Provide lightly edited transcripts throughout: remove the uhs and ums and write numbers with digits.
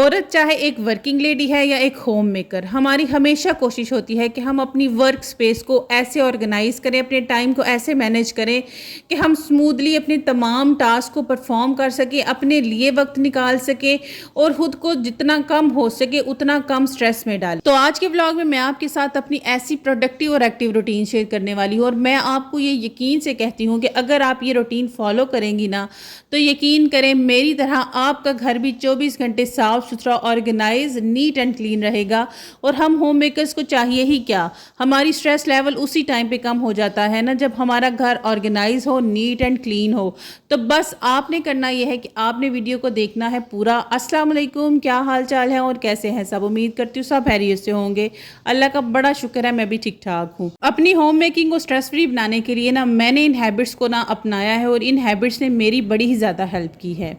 औरत चाहे एक वर्किंग लेडी है या एक होम मेकर, हमारी हमेशा कोशिश होती है कि हम अपनी वर्क स्पेस को ऐसे ऑर्गेनाइज करें, अपने टाइम को ऐसे मैनेज करें कि हम स्मूथली अपने तमाम टास्क को परफॉर्म कर सकें, अपने लिए वक्त निकाल सकें और खुद को जितना कम हो सके उतना कम स्ट्रेस में डालें। तो आज के ब्लॉग में मैं आपके साथ अपनी ऐसी प्रोडक्टिव और एक्टिव रूटीन शेयर करने वाली हूँ और मैं आपको ये यकीन से कहती हूँ कि अगर आप ये रूटीन फॉलो करेंगी ना तो यकीन करें मेरी तरह आपका घर भी 24 घंटे साफ सुथरा, ऑर्गेनाइज, नीट एंड क्लीन रहेगा। और हम होम मेकर्स को चाहिए ही क्या, हमारी स्ट्रेस लेवल उसी टाइम पे कम हो जाता है ना जब हमारा घर ऑर्गेनाइज हो, नीट एंड क्लीन हो। तो बस आपने करना यह है कि आपने वीडियो को देखना है पूरा। अस्सलाम वालेकुम, क्या हाल चाल है और कैसे हैं सब? उम्मीद करती हूँ सब खैरियत से होंगे। अल्लाह का बड़ा शुक्र है मैं भी ठीक ठाक हूँ। अपनी होम मेकिंग को स्ट्रेस फ्री बनाने के लिए ना मैंने इन हैबिट्स को ना अपनाया है और इन हैबिट्स ने मेरी बड़ी ही ज़्यादा हेल्प की है।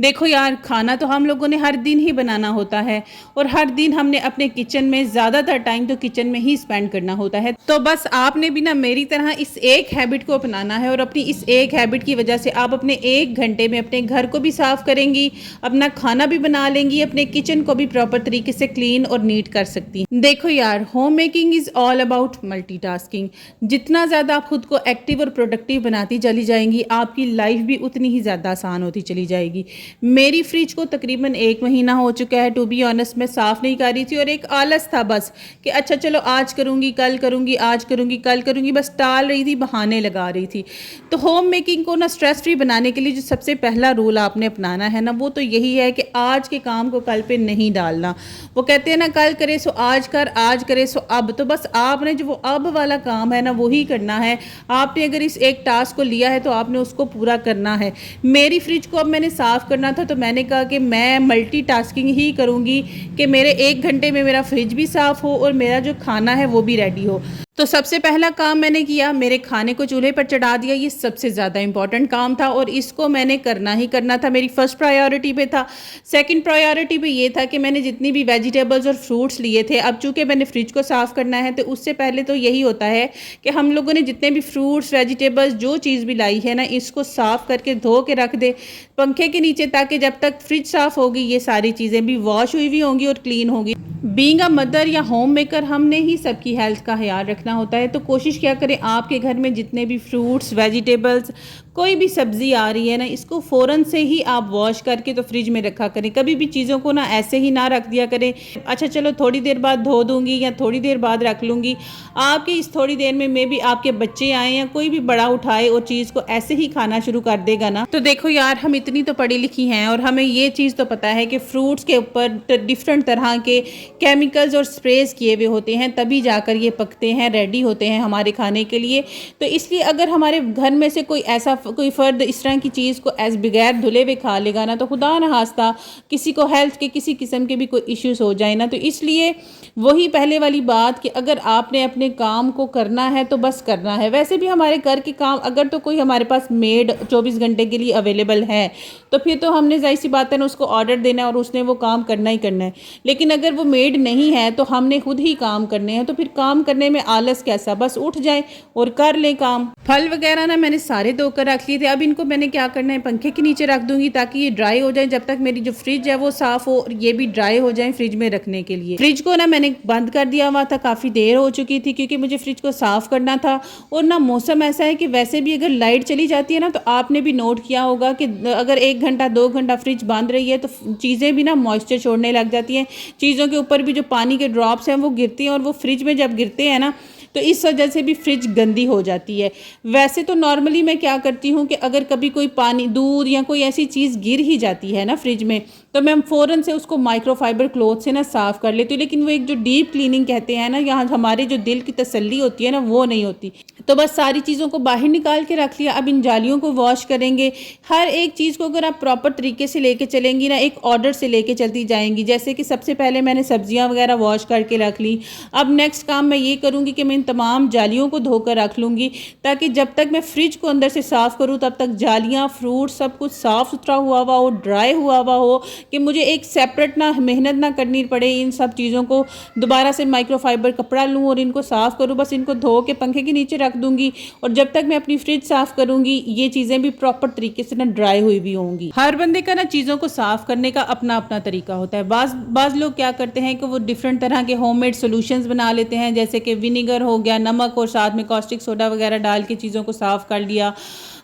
देखो यार, खाना तो हम लोगों ने हर दिन ही बनाना होता है और हर दिन हमने अपने किचन में ज़्यादातर टाइम तो किचन में ही स्पेंड करना होता है। तो बस आपने भी ना मेरी तरह इस एक हैबिट को अपनाना है और अपनी इस एक हैबिट की वजह से आप अपने 1 घंटे में अपने घर को भी साफ करेंगी, अपना खाना भी बना लेंगी, अपने किचन को भी प्रॉपर तरीके से क्लीन और नीट कर सकती हैं। देखो यार, home making is all about multitasking. जितना ज़्यादा आप खुद को एक्टिव और प्रोडक्टिव बनाती चली जाएंगी, आपकी लाइफ भी उतनी ही ज़्यादा आसान होती चली जाएगी। मेरी फ्रिज को तकरीबन 1 महीना हो चुका है, टू बी ऑनेस्ट मैं साफ़ नहीं कर रही थी और एक आलस था बस कि अच्छा चलो आज करूँगी, कल करूँगी, आज करूँगी, कल करूँगी, बस टाल रही थी, बहाने लगा रही थी। तो होम मेकिंग को ना स्ट्रेस फ्री बनाने के लिए जो सबसे पहला रूल आपने अपनाना है ना वो तो यही है कि आज के काम को कल पे नहीं डालना। वो कहते हैं ना कल करे सो आज कर, आज करे सो अब। तो बस आपने जो वो अब वाला काम है ना वही करना है। आपने अगर इस एक टास्क को लिया है तो आपने उसको पूरा करना है। मेरी फ्रिज को अब मैंने साफ़ करना था तो मैंने कहा कि मैं मल्टीटास्किंग ही करूँगी कि मेरे 1 घंटे में मेरा फ्रिज भी साफ़ हो और मेरा जो खाना है वो भी रेडी हो। तो सबसे पहला काम मैंने किया, मेरे खाने को चूल्हे पर चढ़ा दिया। ये सबसे ज़्यादा इंपॉर्टेंट काम था और इसको मैंने करना ही करना था, मेरी फर्स्ट प्रायोरिटी पे था। सेकंड प्रायोरिटी पे ये था कि मैंने जितनी भी वेजिटेबल्स और फ्रूट्स लिए थे, अब चूँकि मैंने फ्रिज को साफ़ करना है तो उससे पहले तो यही होता है कि हम लोगों ने जितने भी फ्रूट्स, वेजिटेबल्स, जो चीज़ भी लाई है ना इसको साफ़ करके धो के रख दे पंखे के नीचे, ताकि जब तक फ्रिज साफ़ होगी ये सारी चीज़ें भी वॉश हुई हुई होंगी और क्लीन होगी। बीइंग अ मदर या होम मेकर हमने ही सबकी हेल्थ का ख्याल रखना होता है। तो कोशिश क्या करें आपके घर में जितने भी फ्रूट्स, वेजिटेबल्स, कोई भी सब्ज़ी आ रही है ना इसको फ़ौरन से ही आप वॉश करके तो फ्रिज में रखा करें। कभी भी चीज़ों को ना ऐसे ही ना रख दिया करें, अच्छा चलो थोड़ी देर बाद धो दूंगी या थोड़ी देर बाद रख लूँगी। आपकी इस थोड़ी देर में मे भी आपके बच्चे आए या कोई भी बड़ा उठाए और चीज़ को ऐसे ही खाना शुरू कर देगा ना। तो देखो यार, हम इतनी तो पढ़ी लिखी हैं और हमें ये चीज़ तो पता है कि फ्रूट्स के ऊपर डिफरेंट तरह के केमिकल्स और स्प्रेज किए हुए होते हैं, तभी जाकर ये पकते हैं, रेडी होते हैं हमारे खाने के लिए। तो इसलिए अगर हमारे घर में से कोई फ़र्द इस तरह की चीज़ को एज बगैर धुले हुए खा लेगा ना तो खुदा न खास्ता किसी को हेल्थ के किसी किस्म के भी कोई इश्यूज़ हो जाए ना। तो इसलिए वही पहले वाली बात कि अगर आपने अपने काम को करना है तो बस करना है। वैसे भी हमारे घर के काम अगर तो कोई हमारे पास मेड 24 घंटे के लिए अवेलेबल है तो फिर तो हमने जाहिर सी बात है ना उसको ऑर्डर देना है और उसने वो काम करना ही करना है। लेकिन अगर वो मेड नहीं है तो हमने खुद ही काम करने हैं। तो फिर काम करने में आलस कैसा, बस उठ जाए और कर लें काम। फल वगैरह ना मैंने सारे धोकर रख लिए थे, अब इनको मैंने क्या करना है पंखे के नीचे रख दूंगी ताकि ये ड्राई हो जाए, जब तक मेरी जो फ्रिज है वो साफ़ हो और ये भी ड्राई हो जाए फ्रिज में रखने के लिए। फ्रिज को ना मैंने बंद कर दिया हुआ था, काफ़ी देर हो चुकी थी क्योंकि मुझे फ्रिज को साफ़ करना था। और ना मौसम ऐसा है कि वैसे भी अगर लाइट चली जाती है ना तो आपने भी नोट किया होगा कि अगर 1 घंटा 2 घंटा फ्रिज बंद रही है तो चीज़ें भी ना मॉइस्चर छोड़ने लग जाती हैं, चीज़ों के ऊपर भी जो पानी के ड्रॉप्स हैं वो गिरती हैं और वो फ्रिज में जब गिरते हैं ना तो इस वजह से भी फ्रिज गंदी हो जाती है। वैसे तो नॉर्मली मैं क्या करती हूँ कि अगर कभी कोई पानी, दूध या कोई ऐसी चीज़ गिर ही जाती है ना फ्रिज में तो मैं फ़ौरन से उसको माइक्रोफाइबर क्लॉथ से ना साफ़ कर लेती हूँ। लेकिन वो एक जो डीप क्लीनिंग कहते हैं ना, यहाँ हमारे जो दिल की तसल्ली होती है ना वो नहीं होती। तो बस सारी चीज़ों को बाहर निकाल के रख लिया। अब इन जालियों को वॉश करेंगे। हर एक चीज़ को अगर आप प्रॉपर तरीके से लेके चलेंगी ना, एक ऑर्डर से लेके चलती जाएंगी। जैसे कि सबसे पहले मैंने सब्जियां वगैरह वॉश करके रख ली। अब नेक्स्ट काम मैं ये करूँगी कि मैं इन तमाम जालियों को धोकर रख लूँगी ताकि जब तक मैं फ्रिज को अंदर से साफ़ करूँ तब तक जालियाँ, फ्रूट सब कुछ साफ़ सुथरा हुआ हुआ हो, ड्राई हुआ हुआ हो, कि मुझे एक सेपरेट ना मेहनत ना करनी पड़े इन सब चीज़ों को दोबारा से माइक्रोफाइबर कपड़ा लूँ और इनको साफ़ करूँ। बस इनको धो के पंखे के नीचे रख दूँगी और जब तक मैं अपनी फ्रिज साफ़ करूँगी ये चीज़ें भी प्रॉपर तरीके से ना ड्राई हुई भी होंगी। हर बंदे का ना चीज़ों को साफ़ करने का अपना अपना तरीका होता है। बाज़ लोग क्या करते हैं कि वो डिफरेंट तरह के होममेड सॉल्यूशंस बना लेते हैं, जैसे कि विनेगर हो गया, नमक और साथ में कॉस्टिक सोडा वगैरह डाल के चीज़ों को साफ़ कर लिया।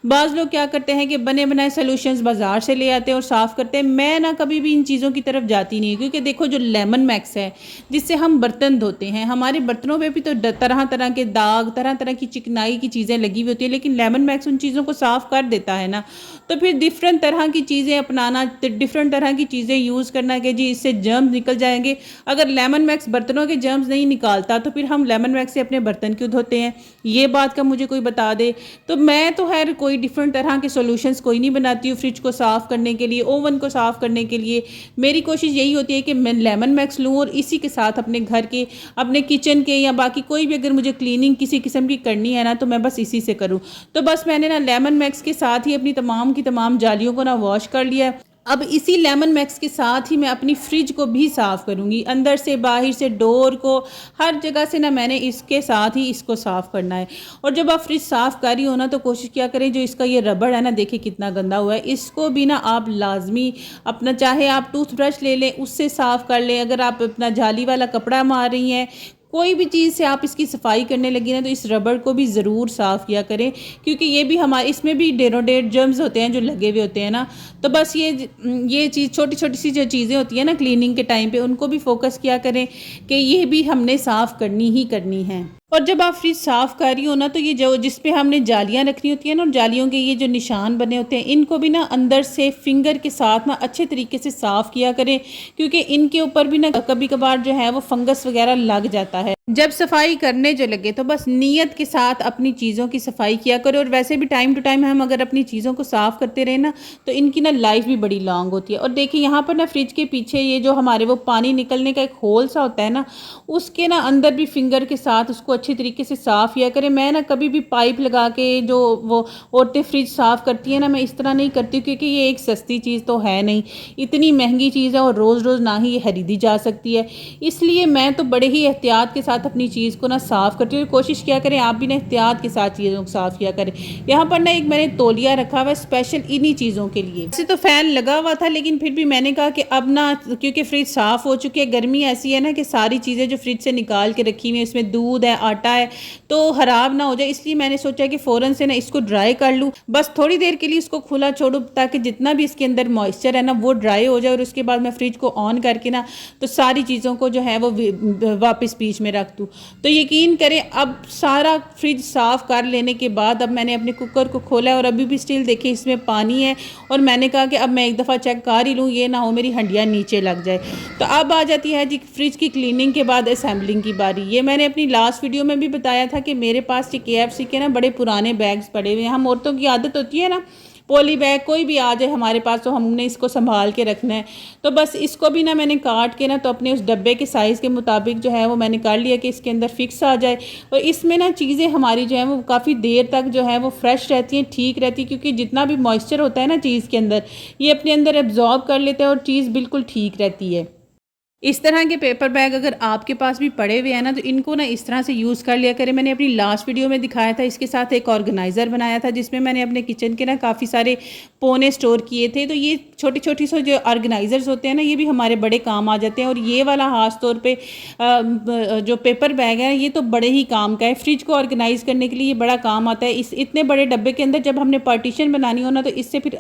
बाज़ लोग क्या करते हैं कि बने बनाए सॉल्यूशंस बाज़ार से ले आते हैं और साफ़ करते हैं। मैं ना कभी भी इन चीज़ों की तरफ जाती नहीं, क्योंकि देखो जो लेमन मैक्स है जिससे हम बर्तन धोते हैं, हमारे बर्तनों पे भी तो तरह तरह के दाग, तरह तरह की चिकनाई की चीज़ें लगी हुई होती है, लेकिन लेमन मैक्स उन चीज़ों को साफ़ कर देता है ना। तो फिर डिफरेंट तरह की चीज़ें अपनाना, डिफरेंट तरह की चीज़ें यूज़ करना कि जी इससे जर्म्स निकल जाएंगे। अगर लेमन मैक्स बर्तनों के जर्म्स नहीं निकालता तो फिर हम लेमन मैक्स से अपने बर्तन क्यों धोते हैं? ये बात का मुझे कोई बता दे। तो मैं तो खैर कोई डिफरेंट तरह के सॉल्यूशंस कोई नहीं बनाती हूँ फ्रिज को साफ़ करने के लिए, ओवन को साफ़ करने के लिए। मेरी कोशिश यही होती है कि मैं लेमन मैक्स लूँ और इसी के साथ अपने घर के, अपने किचन के या बाकी कोई भी अगर मुझे क्लीनिंग किसी किस्म की करनी है ना तो मैं बस इसी से करूँ। तो बस मैंने ना लेमन मैक्स के साथ ही अपनी तमाम की तमाम जालियों को ना वॉश कर लिया। अब इसी लेमन मैक्स के साथ ही मैं अपनी फ्रिज को भी साफ़ करूँगी, अंदर से बाहर से डोर को हर जगह से ना मैंने इसके साथ ही इसको साफ़ करना है। और जब आप फ्रिज साफ़ कर रही हो ना तो कोशिश क्या करें, जो इसका ये रबड़ है ना देखिए कितना गंदा हुआ है, इसको भी ना आप लाजमी अपना, चाहे आप टूथब्रश ले लें उससे साफ़ कर लें। अगर आप अपना जाली वाला कपड़ा मार रही हैं, कोई भी चीज़ से आप इसकी सफाई करने लगी ना तो इस रबड़ को भी ज़रूर साफ़ किया करें, क्योंकि ये भी हमारे इसमें भी डेरोडेट जर्म्स होते हैं जो लगे हुए होते हैं ना। तो बस ये चीज़ छोटी छोटी सी जो चीज़ें होती हैं ना क्लीनिंग के टाइम पे, उनको भी फोकस किया करें कि ये भी हमने साफ़ करनी ही करनी है। और जब आप फ्रिज साफ़ कर रही हो ना तो ये जो जिस पे हमने जालियाँ रखनी होती हैं ना, और जालियों के ये जो निशान बने होते हैं, इनको भी ना अंदर से फिंगर के साथ ना अच्छे तरीके से साफ़ किया करें, क्योंकि इनके ऊपर भी ना कभी कभार जो है वो फंगस वगैरह लग जाता है। जब सफाई करने जो लगे तो बस नीयत के साथ अपनी चीज़ों की सफाई किया करें। और वैसे भी टाइम टू टाइम हम अगर अपनी चीज़ों को साफ़ करते रहे ना तो इनकी ना लाइफ भी बड़ी लॉन्ग होती है। और देखिए यहाँ पर ना फ्रिज के पीछे ये जो हमारे वो पानी निकलने का एक होल सा होता है ना, उसके ना अंदर भी फिंगर के साथ उसको अच्छी तरीके से साफ़ किया करें। मैं ना कभी भी पाइप लगा के जो वो औरतें फ्रिज साफ़ करती हैं ना, मैं इस तरह नहीं करती, क्योंकि ये एक सस्ती चीज़ तो है नहीं, इतनी महंगी चीज़ है और रोज़ रोज़ ना ही ये खरीदी जा सकती है। इसलिए मैं तो बड़े ही एहतियात के साथ अपनी चीज़ को ना साफ़ करती हूँ। कोशिश किया करें आप भी ना एहतियात के साथ चीज़ों को साफ़ किया करें। यहाँ पर ना एक मैंने तौलिया रखा हुआ है स्पेशल इन्हीं चीज़ों के लिए। वैसे तो फ़ैन लगा हुआ था, लेकिन फिर भी मैंने कहा कि अब ना, क्योंकि फ्रिज साफ़ हो चुकी है, गर्मी ऐसी है ना कि सारी चीज़ें जो फ्रिज से निकाल के रखी हुई है, इसमें दूध है, आटा है, तो ख़राब ना हो जाए, इसलिए मैंने सोचा कि फ़ौरन से ना इसको ड्राई कर लूँ। बस थोड़ी देर के लिए इसको खुला छोड़ूँ ताकि जितना भी इसके अंदर मॉइस्चर है ना वो ड्राई हो जाए, और उसके बाद मैं फ्रिज को ऑन करके ना तो सारी चीज़ों को जो है वो वापस बीच में रख दूँ। तो यकीन करें अब सारा फ्रिज साफ़ कर लेने के बाद अब मैंने अपने कुकर को खोला है और अभी भी स्टिल देखिए इसमें पानी है, और मैंने कहा कि अब मैं एक दफ़ा चेक कर ही लूँ, ये ना हो मेरी हंडियाँ नीचे लग जाए। तो अब आ जाती है जी फ्रिज की क्लीनिंग के बाद असेंबलिंग की बारी। ये मैंने अपनी लास्ट वीडियो में भी बताया था कि मेरे पास KFC के ना बड़े पुराने बैग्स पड़े हुए हैं। हम औरतों की आदत होती है ना, पॉली बैग कोई भी आ जाए हमारे पास तो हमने इसको संभाल के रखना है। तो बस इसको भी ना मैंने काट के ना तो अपने उस डब्बे के साइज़ के मुताबिक जो है वो मैंने कर लिया कि इसके अंदर फिक्स आ जाए, और इसमें ना चीज़ें हमारी जो है वो काफ़ी देर तक जो है वो फ्रेश रहती हैं, ठीक रहती है, क्योंकि जितना भी मॉइस्चर होता है ना चीज़ के अंदर ये अपने अंदर एब्जॉर्ब कर लेते हैं और चीज़ बिल्कुल ठीक रहती है। इस तरह के पेपर बैग अगर आपके पास भी पड़े हुए हैं ना तो इनको ना इस तरह से यूज़ कर लिया करें। मैंने अपनी लास्ट वीडियो में दिखाया था, इसके साथ एक ऑर्गेनाइज़र बनाया था जिसमें मैंने अपने किचन के ना काफ़ी सारे पोने स्टोर किए थे। तो ये छोटी छोटी सी जो ऑर्गेनाइज़र्स होते हैं ना ये भी हमारे बड़े काम आ जाते हैं। और ये वाला खास तौर पे जो पेपर बैग है ये तो बड़े ही काम का है, फ्रिज को ऑर्गेनाइज़ करने के लिए ये बड़ा काम आता है। इस इतने बड़े डब्बे के अंदर जब हमने पार्टीशन बनानी हो ना तो इससे फिर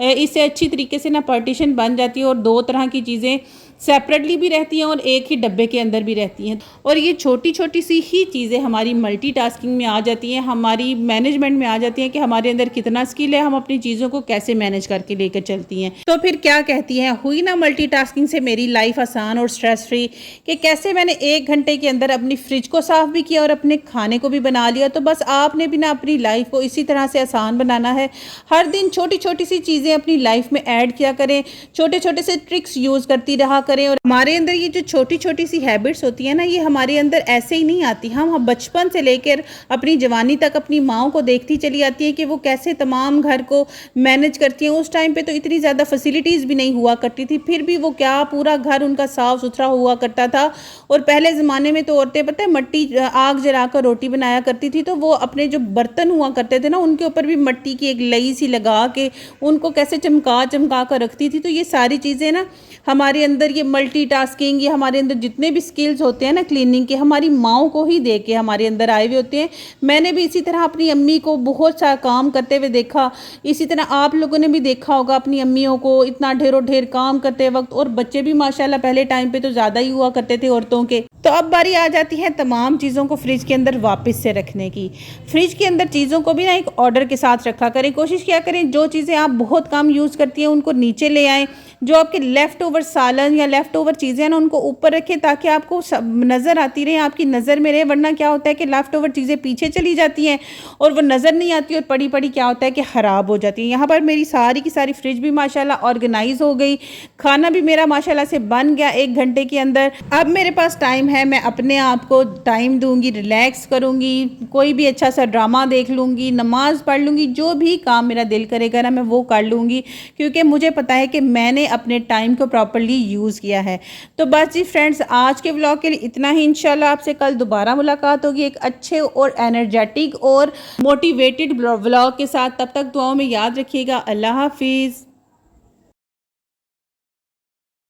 इससे अच्छी तरीके से ना पार्टीशन बन जाती है और दो तरह की चीज़ें सेपरेटली भी रहती हैं और एक ही डब्बे के अंदर भी रहती हैं। और ये छोटी छोटी सी ही चीज़ें हमारी मल्टीटास्किंग में आ जाती हैं, हमारी मैनेजमेंट में आ जाती हैं कि हमारे अंदर कितना स्किल है, हम अपनी चीज़ों को कैसे मैनेज करके लेकर चलती हैं। तो फिर क्या कहती हैं, हुई ना मल्टीटास्किंग से मेरी लाइफ आसान और स्ट्रेस फ्री, कि कैसे मैंने 1 घंटे के अंदर अपनी फ्रिज को साफ़ भी किया और अपने खाने को भी बना लिया। तो बस आपने भी ना अपनी लाइफ को इसी तरह से आसान बनाना है। हर दिन छोटी छोटी सी चीज़ें अपनी लाइफ में ऐड किया करें, छोटे छोटे से ट्रिक्स यूज़ करती रहा करें करें। और हमारे अंदर ये जो छोटी छोटी सी हैबिट्स होती है ना, ये हमारे अंदर ऐसे ही नहीं आती। हम बचपन से लेकर अपनी जवानी तक अपनी माओ को देखती चली आती है कि वो कैसे तमाम घर को मैनेज करती हैं। उस टाइम पे तो इतनी ज़्यादा फैसिलिटीज़ भी नहीं हुआ करती थी, फिर भी वो क्या पूरा घर उनका साफ़ सुथरा हुआ करता था। और पहले ज़माने में तो औरतें पता है मट्टी आग जलाकर रोटी बनाया करती थी, तो वो अपने जो बर्तन हुआ करते थे ना, उनके ऊपर भी मट्टी की एक लई सी लगा के उनको कैसे चमका चमका कर रखती थी। तो ये सारी चीज़ें ना हमारे अंदर, ये मल्टीटास्किंग, ये हमारे अंदर जितने भी स्किल्स होते हैं ना क्लीनिंग के, हमारी माओ को ही देख के हमारे अंदर आए हुए होते हैं। मैंने भी इसी तरह अपनी अम्मी को बहुत सारा काम करते हुए देखा, इसी तरह आप लोगों ने भी देखा होगा अपनी अम्मियों को इतना ढेरों ढेर काम करते वक्त। और बच्चे भी माशाल्लाह पहले टाइम पे तो ज़्यादा ही हुआ करते थे औरतों के। तो अब बारी आ जाती है तमाम चीज़ों को फ्रिज के अंदर वापस से रखने की। फ्रिज के अंदर चीज़ों को भी ना एक ऑर्डर के साथ रखा करें। कोशिश किया करें जो चीज़ें आप बहुत कम यूज़ करती हैं उनको नीचे ले आएँ, जो आपके लेफ़्ट ओवर सालन या लेफ़्ट ओवर चीज़ें हैं ना उनको ऊपर रखें, ताकि आपको नज़र आती रहे, आपकी नज़र में रहे। वरना क्या होता है कि लेफ़्ट ओवर चीज़ें पीछे चली जाती हैं और वो नज़र नहीं आती, और पड़ी पड़ी क्या होता है कि ख़राब हो जाती है। यहाँ पर मेरी सारी की सारी फ्रिज भी माशाल्लाह ऑर्गेनाइज हो गई, खाना भी मेरा माशाल्लाह से बन गया 1 घंटे के अंदर। अब मेरे पास टाइम है, मैं अपने आप को टाइम दूंगी, रिलैक्स करूंगी, कोई भी अच्छा सा ड्रामा देख लूंगी, नमाज पढ़ लूंगी, जो भी काम मेरा दिल करेगा ना मैं वो कर लूंगी, क्योंकि मुझे पता है कि मैंने अपने टाइम को प्रॉपर्ली यूज़ किया है। तो बस जी फ्रेंड्स, आज के व्लॉग के लिए इतना ही। इंशाल्लाह आपसे कल दोबारा मुलाकात होगी एक अच्छे और एनर्जेटिक और मोटिवेटेड व्लॉग के साथ। तब तक दुआओं में याद रखिएगा। अल्लाह हाफिज़।